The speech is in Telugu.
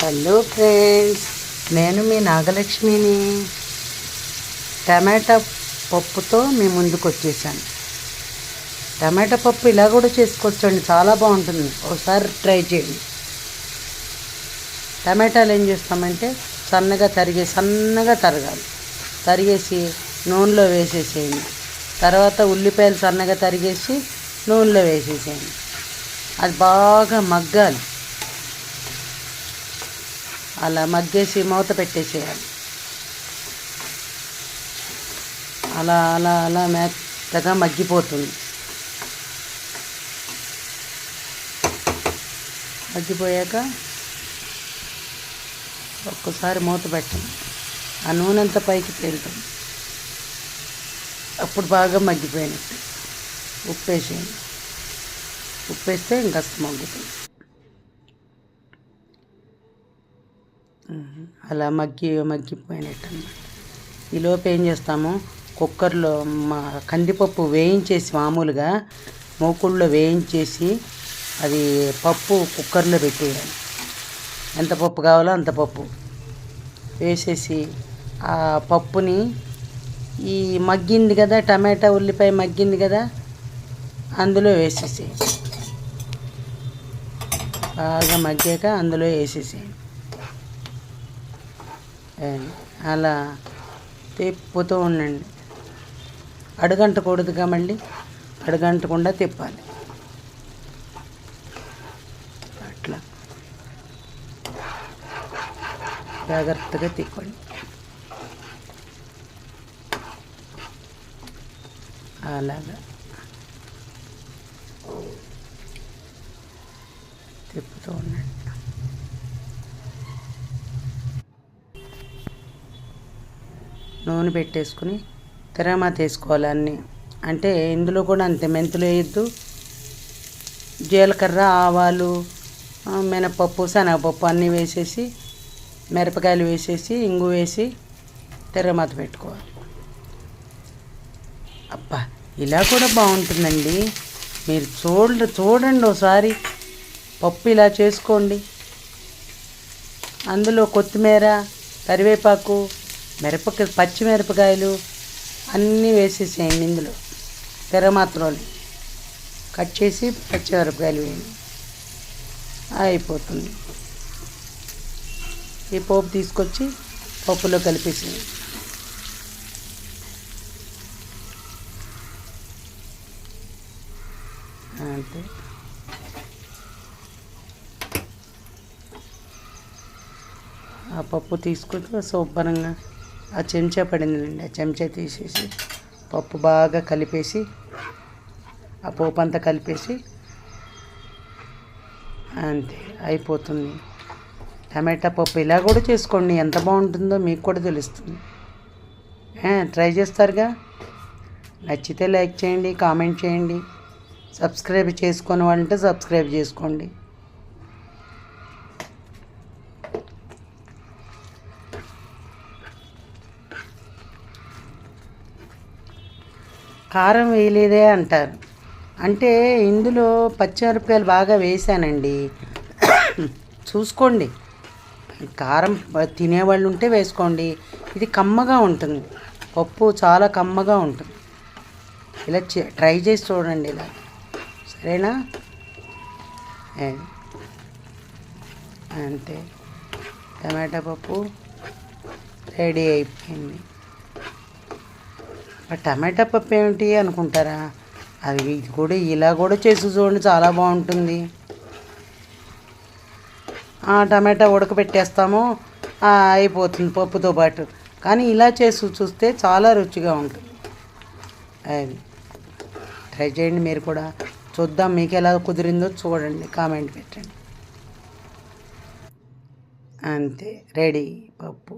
హలో ఫ్రెండ్స్, నేను మీ నాగలక్ష్మిని. టమాటా పప్పుతో మీ ముందుకు వచ్చేసాను. టమాటా పప్పు ఇలా కూడా చేసుకోవచ్చండి, చాలా బాగుంటుంది. ఒకసారి ట్రై చేయండి. టమాటాలు ఏం చేస్తామంటే సన్నగా తరగాలి. తరిగేసి నూనెలో వేసేసేయండి. తర్వాత ఉల్లిపాయలు సన్నగా తరిగేసి నూనెలో వేసేసేయండి. అది బాగా మగ్గాలి. అలా మగ్గేసి మూత పెట్టేసేయాలి. అలా అలా అలా మెత్తగా మగ్గిపోతుంది. మగ్గిపోయాక ఒక్కసారి మూత పెట్టండి. ఆ నూనె అంతా పైకి తేలుతుంది. అప్పుడు బాగా మగ్గిపోయినట్టు. ఉప్పేసేయండి. ఉప్పేస్తే ఇంకాస్త మగ్గుతుంది. అలా మగ్గిపోయినట్టు అన్నమాట. ఈలోపు ఏం చేస్తాము, కుక్కర్లో కందిపప్పు వేయించేసి, మామూలుగా మూకుళ్ళలో వేయించేసి అది పప్పు కుక్కర్లో పెట్టేయాలి. ఎంత పప్పు కావాలో అంత పప్పు వేసేసి ఆ పప్పుని ఈ మగ్గింది కదా, టమాటా ఉల్లిపాయ మగ్గింది కదా, అందులో వేసేసేయండి. బాగా మగ్గాక అందులో వేసేసేయండి. అలా తిప్పుతూ ఉండండి. అడుగంటకూడదుగా, మళ్ళీ అడుగంటకుండా తిప్పాలి. అట్లా జాగ్రత్తగా తిప్పండి. అలాగా తిప్పుతూ ఉండండి. నూనె పెట్టేసుకుని తిరగమాత వేసుకోవాలి అన్నీ. అంటే ఇందులో కూడా అంతే, మెంతులు వేయద్దు, జీలకర్ర, ఆవాలు, మినపప్పు, శనగపప్పు అన్నీ వేసేసి, మిరపకాయలు వేసేసి, ఇంగు వేసి తిరగమాత పెట్టుకోవాలి. అబ్బా, ఇలా కూడా బాగుంటుందండి. మీరు చూడండి ఒకసారి. పప్పు ఇలా చేసుకోండి. అందులో కొత్తిమీర, కరివేపాకు, పచ్చిమిరపకాయలు అన్నీ వేసేసేయండి. ఇందులో తిరగమాతలోనే కట్ చేసి పచ్చిమిరపకాయలు వేయండి. అయిపోతుంది. ఈ పోపు తీసుకొచ్చి పప్పులో కలిపేసేయండి. అంతే. ఆ పప్పు తీసుకొచ్చి శుభ్రంగా ఆ చెంచా పడిందండి, ఆ చెంచా తీసేసి పప్పు బాగా కలిపేసి, ఆ పోపు అంతా కలిపేసి అంతే, అయిపోతుంది. టమాటా పప్పు ఇలా కూడా చేసుకోండి, ఎంత బాగుంటుందో మీకు కూడా తెలుస్తుంది. ట్రై చేస్తారుగా. నచ్చితే లైక్ చేయండి, కామెంట్ చేయండి. సబ్స్క్రైబ్ చేసుకొని వాళ్ళంటే సబ్స్క్రైబ్ చేసుకోండి. కారం వేయలేదే అంటారు. అంటే ఇందులో పచ్చిమిరపకాయలు బాగా వేసానండి. చూసుకోండి. కారం తినేవాళ్ళు ఉంటే వేసుకోండి. ఇది కమ్మగా ఉంటుంది, పప్పు చాలా కమ్మగా ఉంటుంది. ఇలా ట్రై చేసి చూడండి. ఇలా సరేనా? అంతే, టమాటా పప్పు రెడీ అయిపోయింది. టమాటా పప్పు ఏమిటి అనుకుంటారా? అది కూడా ఇలా కూడా చేసి చూడండి, చాలా బాగుంటుంది. టమాటా ఉడకబెట్టేస్తాము, అయిపోతుంది పప్పుతో పాటు. కానీ ఇలా చేసి చూస్తే చాలా రుచిగా ఉంటుంది. అది ట్రై చేయండి మీరు కూడా. చూద్దాం మీకు ఎలా కుదిరిందో చూడండి, కామెంట్ పెట్టండి. అంతే, రెడీ పప్పు.